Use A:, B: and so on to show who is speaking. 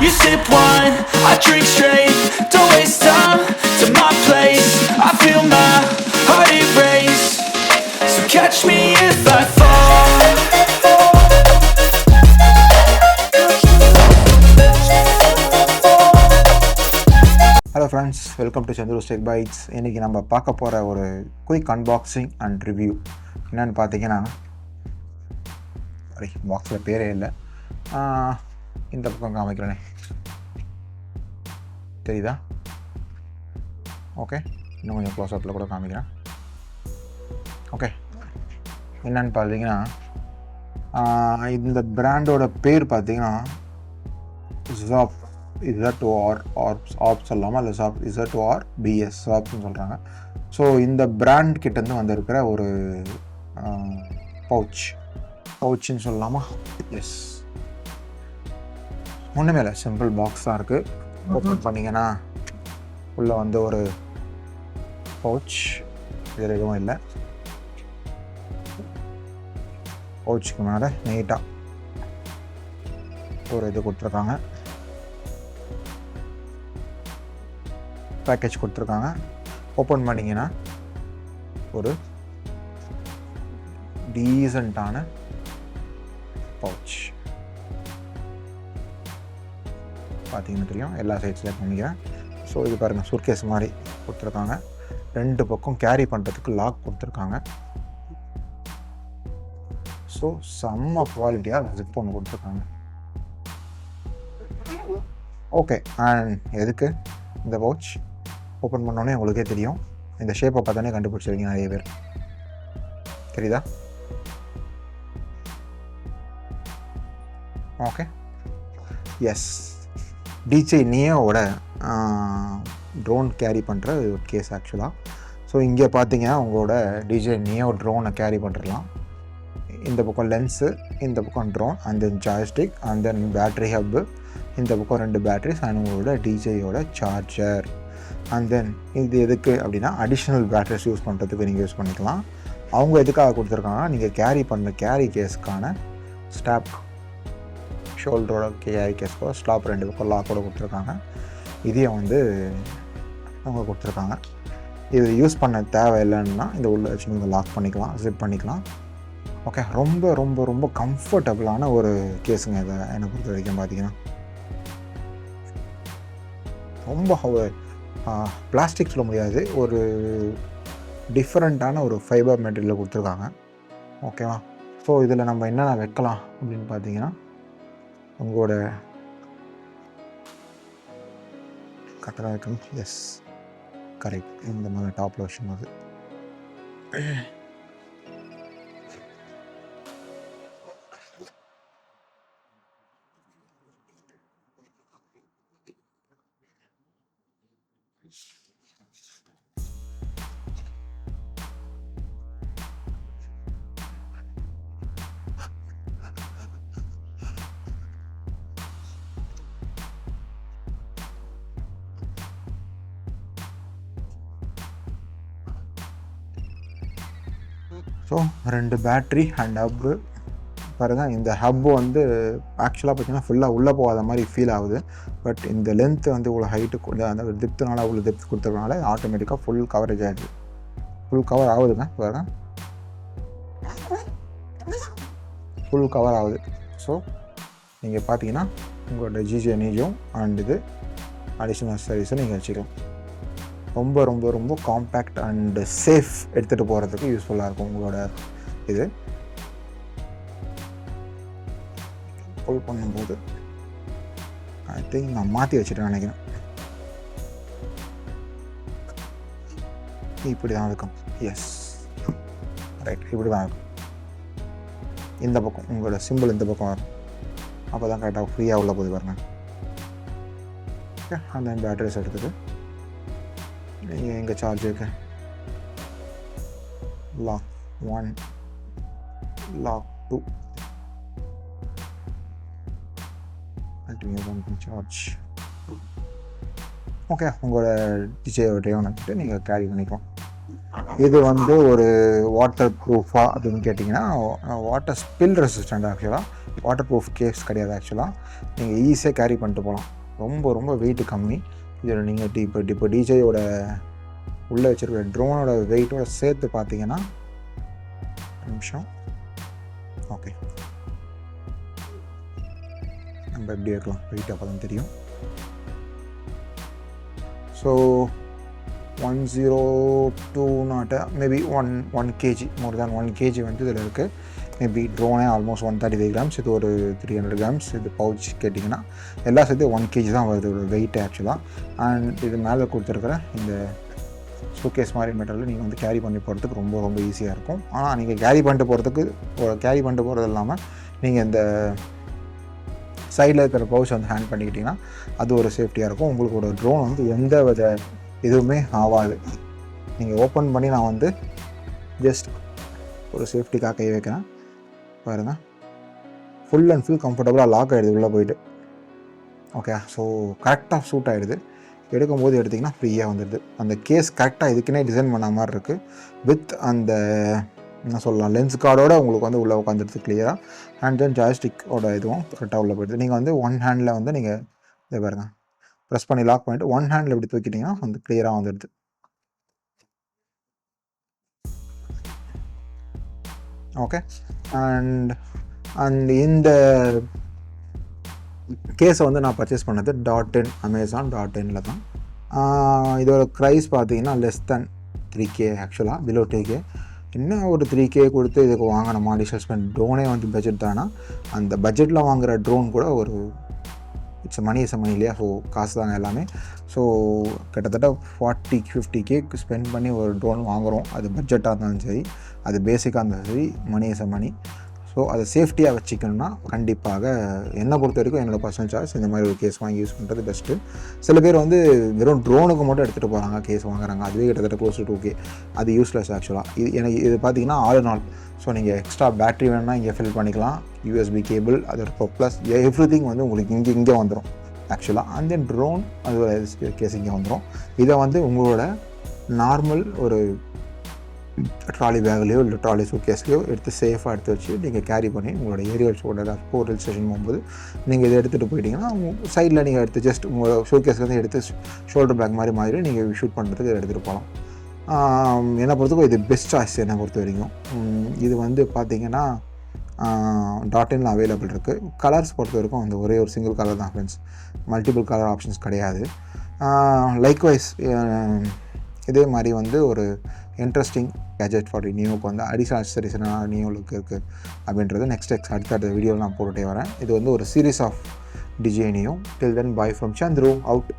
A: You sip wine, I drink straight. Don't waste time to my place. I feel my heart erase. So catch me if I fall.
B: Hello friends, welcome to Chandru'sTechBytes. இன்னைக்கு நம்ம பார்க்க போற ஒரு quick unboxing and review என்னன்னு பார்த்தீங்கன்னா, பாக்ஸில் பேரே இல்லை, இந்த பக்கம் காமிக்கிறேனே, தெரியுதா? ஓகே, இன்னும் கொஞ்சம் க்ளோஸ்அப்பில் கூட காமிக்கிறேன். ஓகே, என்னன்னு பார்த்தீங்கன்னா, இந்த பிராண்டோட பேர் பார்த்தீங்கன்னா ZORBES. ZORBES சொல்லாமல் இல்லை, ZORBES ZORBESன்னு சொல்கிறாங்க. ஸோ இந்த பிராண்ட் கிட்டேருந்து வந்திருக்கிற ஒரு பவுச்சுன்னு சொல்லலாமா? எஸ், ஒன்றுமே இல்லை, சிம்பிள் பாக்ஸ் தான் இருக்குது. ஓப்பன் பண்ணிங்கன்னா உள்ளே வந்து ஒரு பவுச், வேறு எதுவும் இல்லை. பவுச்சுக்கு மேலே நீட்டாக ஒரு இது கொடுத்துருக்காங்க, பேக்கேஜ் கொடுத்துருக்காங்க. ஓப்பன் பண்ணிங்கன்னா ஒரு டீசெண்டான பவுச் பார்த்தீங்கன்னா தெரியும், எல்லா சைட்ஸ்லேயும் பண்ணிக்கிறேன். ஸோ இது பாருங்கள், சூட்கேஸ் மாதிரி கொடுத்துருக்காங்க. ரெண்டு பக்கம் கேரி பண்ணுறதுக்கு லாக் கொடுத்துருக்காங்க. ஸோ செம்ம குவாலிட்டியாக ஜிப் ஒன்று கொடுத்துருக்காங்க. ஓகே, அண்ட் எதுக்கு இந்த பவுச் ஓப்பன் பண்ணோன்னே உங்களுக்கே தெரியும், இந்த ஷேப்பை பார்த்தானே கண்டுபிடிச்சிருக்கீங்க நிறைய பேர், தெரியுதா? ஓகே, எஸ், டிஜே நியோவோட ட்ரோன் கேரி பண்ணுற ஒரு கேஸ் ஆக்சுவலாக. ஸோ இங்கே பார்த்தீங்கன்னா உங்களோட டிஜே நியோ ட்ரோனை கேரி பண்ணுறலாம். இந்த பக்கம் லென்ஸு, இந்த பக்கம் drone, and then joystick, and then battery hub, இந்த பக்கம் 2 பேட்ரிஸ், அண்ட் உங்களோட டிஜேயோட சார்ஜர். அண்ட் தென் இது எதுக்கு அப்படின்னா, அடிஷ்னல் பேட்ரிஸ் யூஸ் பண்ணுறதுக்கு நீங்கள் யூஸ் பண்ணிக்கலாம். அவங்க எதுக்காக கொடுத்துருக்காங்கன்னா, நீங்கள் கேரி பண்ண கேரி கேஸ்க்கான ஸ்டாப், ஷோல்டரோட கேரி கேஸ்க்கோ ஸ்டாப் 2 பக்கம் லாக்கோட கொடுத்துருக்காங்க. இதையும் வந்து அவங்க கொடுத்துருக்காங்க. இது யூஸ் பண்ண தேவையில்லைன்னா இந்த உள்ள வச்சு நீங்கள் லாக் பண்ணிக்கலாம், ஜிப் பண்ணிக்கலாம். ஓகே, ரொம்ப ரொம்ப ரொம்ப கம்ஃபர்டபுளான ஒரு கேஸுங்க இதை என்னை பொறுத்த வரைக்கும். பார்த்தீங்கன்னா ரொம்ப பிளாஸ்டிக் சொல்ல முடியாது, ஒரு டிஃப்ரெண்ட்டான ஒரு ஃபைபர் மெட்டீரியலில் கொடுத்துருக்காங்க. ஓகேவா? ஸோ இதில் நம்ம என்னென்ன வைக்கலாம் அப்படின்னு பார்த்தீங்கன்னா, உங்களோட கரெக்டாக வைக்கணும். எஸ், கரெக்ட், இந்த மாதிரி டாப்பில் விஷயம் அது. ஸோ 2 பேட்ரி அண்ட் ஹப்பு பாருங்கள். இந்த ஹப்பு வந்து ஆக்சுவலாக பார்த்தீங்கன்னா ஃபுல்லாக உள்ளே போகாத மாதிரி ஃபீல் ஆகுது. பட் இந்த லென்த்து வந்து இவ்வளோ ஹைட்டு, அந்த டெப்த்துனால அவ்வளோ டெப்த் கொடுத்துருக்கனால ஆட்டோமேட்டிக்காக ஃபுல் கவரேஜ் ஆகிடுது, ஃபுல் கவர் ஆகுதுங்க. பாருங்கள், ஃபுல் கவர் ஆகுது. ஸோ நீங்கள் பார்த்தீங்கன்னா உங்களோட ஜிஜே நீஜும் அண்ட் இது அடிஷ்னல் சர்வீஸை நீங்கள் வச்சுக்கலாம். ரொம்ப ரொம்ப ரொம்ப காம்பேக்ட் அண்டு சேஃப், எடுத்துகிட்டு போகிறதுக்கு யூஸ்ஃபுல்லாக இருக்கும் உங்களோட இது. புல் பண்ணும்போது ஐ திங்க் நான் மாற்றி வச்சுட்டேன்னு நினைக்கிறேன். இப்படி தான் இருக்கும். எஸ், ரைட், இப்படி தான் இருக்கும். இந்த பக்கம் உங்களோட சிம்பிள் இந்த பக்கம் வரும், அப்போ தான் கரெக்டாக ஃப்ரீயாக உள்ள போது பாருங்க. ஓகே, அந்த பேட்டரிஸ் எடுத்துகிட்டு நீங்கள் எங்கள் சார்ஜருக்கு லாக் 1, லாக் 2, சார்ஜ். ஓகே, உங்களோட டிஜே ட்ரைவ் வச்சுட்டு நீங்கள் கேரி பண்ணிக்கலாம். இது வந்து ஒரு வாட்டர் ப்ரூஃபாக அப்படின்னு கேட்டிங்கன்னா வாட்டர் ஸ்பில் ரெசிஸ்டண்ட். ஆக்சுவலாக வாட்டர் ப்ரூஃப் கேஸ் கிடையாது. ஆக்சுவலாக நீங்கள் ஈஸியாக கேரி பண்ணிட்டு போகலாம். ரொம்ப ரொம்ப வெயிட் கம்மி. இதில் நீங்கள் இப்போ டிஜேயோட உள்ளே வச்சுருக்க ட்ரோனோட வெயிட்டோட சேர்த்து பார்த்தீங்கன்னா நிமிஷம். ஓகே, நம்ம எப்படி வைக்கலாம் வெயிட் அப்போ தான் தெரியும். ஸோ 102 மேபி 1 kg, மோர் தேன் 1 kg வந்து இதில் இருக்குது. மேபி ட்ரோனே ஆல்மோஸ்ட் 135 grams, இது ஒரு 300 grams. இது பவுச் கேட்டிங்கன்னா எல்லாம் சேர்த்து 1 kg தான் வருது ஒரு வெயிட் ஆக்சுவலாக. அண்ட் இது மேலே கொடுத்துருக்குற இந்த ஷோகேஸ் மாதிரி மெட்டீரியல் நீங்கள் வந்து கேரி பண்ணி போகிறதுக்கு ரொம்ப ரொம்ப ஈஸியாக இருக்கும். ஆனால் நீங்கள் கேரி பண்ணிட்டு போகிறது இல்லாமல் நீங்கள் இந்த சைடில் இருக்கிற பவுச் வந்து ஹேண்ட் பண்ணிக்கிட்டிங்கன்னா அது ஒரு சேஃப்டியாக இருக்கும். உங்களுக்கு ஒரு ட்ரோன் வந்து எந்த வித எதுவுமே ஆகாது. நீங்கள் ஓப்பன் பண்ணி நான் வந்து ஜஸ்ட் ஒரு சேஃப்டிக்காக கை வைக்கிறேன் பாருங்கள். ஃபுல் அண்ட் ஃபுல் கம்ஃபர்டபுளாக லாக் ஆகிடுது உள்ளே போயிட்டு. ஓகே, ஸோ கரெக்டாக சூட் ஆகிடுது. எடுக்கும்போது எடுத்திங்கன்னா ஃப்ரீயாக வந்துடுது. அந்த கேஸ் கரெக்டாக இதுக்குன்னே டிசைன் பண்ண மாதிரி இருக்குது. வித் அந்த என்ன சொல்லலாம் லென்ஸ் கார்டோட உங்களுக்கு வந்து உள்ளே உட்காந்துடுது கிளியராக. அண்ட் தென் ஜாய்ஸ்டிக்கோட இதுவும் கரெக்டாக உள்ளே போயிடுது. நீங்கள் வந்து ஒன் ஹேண்டில் வந்து நீங்கள் இதை பாருங்கள் ப்ரெஸ் பண்ணி லாக் பண்ணிவிட்டு ஒன் ஹேண்டில் இப்படி தூக்கிட்டிங்கன்னா வந்து கிளியராக வந்துடுது. ஓகே, அண்ட் இந்த கேஸை வந்து நான் பர்ச்சேஸ் பண்ணது .in Amazon.inல தான். இதோட ப்ரைஸ் பார்த்தீங்கன்னா லெஸ் தேன் 3K, ஆக்சுவலாக பிலோ 2K. இன்னும் ஒரு 3K கொடுத்து இதுக்கு வாங்கின அடிஷனல் ஸ்பெண்ட். ட்ரோனே வந்து பட்ஜெட் தானா, அந்த பட்ஜெட்டில் வாங்குகிற ட்ரோன் கூட ஒரு இட்ஸ் மணி இல்லையா? ஸோ காசு தாங்க எல்லாமே. ஸோ கிட்டத்தட்ட 40-50K ஸ்பெண்ட் பண்ணி ஒரு ட்ரோன் வாங்குகிறோம். அது பட்ஜெட்டாக இருந்தாலும் சரி, அது பேசிக்காக இருந்தாலும் சரி, மணி. ஸோ அதை சேஃப்டியாக வச்சுக்கணுன்னா கண்டிப்பாக என்னை பொறுத்த வரைக்கும் என்னோடய பர்சனல் சாய்ஸ் இந்த மாதிரி ஒரு கேஸ் வாங்கி யூஸ் பண்ணுறது பெஸ்ட்டு. சில பேர் வந்து வெறும் ட்ரோனுக்கு மட்டும் எடுத்துகிட்டு போகிறாங்க, கேஸ் வாங்குறாங்க. அதுவே கிட்டத்தட்ட க்ளோஸ் டு 2K. அது யூஸ்லெஸ் ஆக்சுவலாக. இது பார்த்திங்கன்னா ஆல் இன் ஆல். ஸோ நீங்கள் எக்ஸ்ட்ரா பேட்ரி வேணும்னா இங்கே ஃபில் பண்ணிக்கலாம். USB கேபிள், அதோட ப்ளஸ் எவ்ரிதிங் வந்து உங்களுக்கு இங்கே வந்துடும் ஆக்சுவலாக. அண்ட் தென் ட்ரோன் அதோட கேஸ் இங்கே வந்துடும். இதை வந்து உங்களோட நார்மல் ஒரு ட்ராலி பேக்லேயோ இல்லை ட்ராலி சூட்கேஸ்லையோ எடுத்து சேஃபாக எடுத்து வச்சு நீங்கள் கேரி பண்ணி உங்களோட ஏரியாஸோட ஹில் ஸ்டேஷன் போகும்போது நீங்கள் இதை எடுத்துகிட்டு போயிட்டீங்கன்னா சைடில் நீங்கள் எடுத்து ஜஸ்ட் உங்களோட ஷோகேஸ்லேருந்து எடுத்து ஷோல்டர் பேக் மாதிரி நீங்கள் ஷூட் பண்ணுறதுக்கு எடுத்துகிட்டு போகலாம். என்னை பொறுத்தவரைக்கும் இது பெஸ்ட் சாய்ஸ் என்னை பொறுத்த வரைக்கும். இது வந்து பார்த்திங்கன்னா .inல அவைலபிள் இருக்குது. கலர்ஸ் பொறுத்த வரைக்கும் அந்த ஒரே ஒரு சிங்கிள் கலர் தான் ஃப்ரெண்ட்ஸ், மல்டிபிள் கலர் ஆப்ஷன்ஸ் கிடையாது. லைக்வைஸ் இதே மாதிரி வந்து ஒரு இன்ட்ரெஸ்டிங் கேஜெட் ஃபார் நியூக்கு வந்து அடிஷனல் அக்சசரிஸ் என்ன நியூலுக்கு இருக்குது அப்படின்றது அடுத்த வீடியோவில் நான் போட்டுகிட்டே வரேன். இது வந்து ஒரு series of DJ new. Till then bye from Chandru out.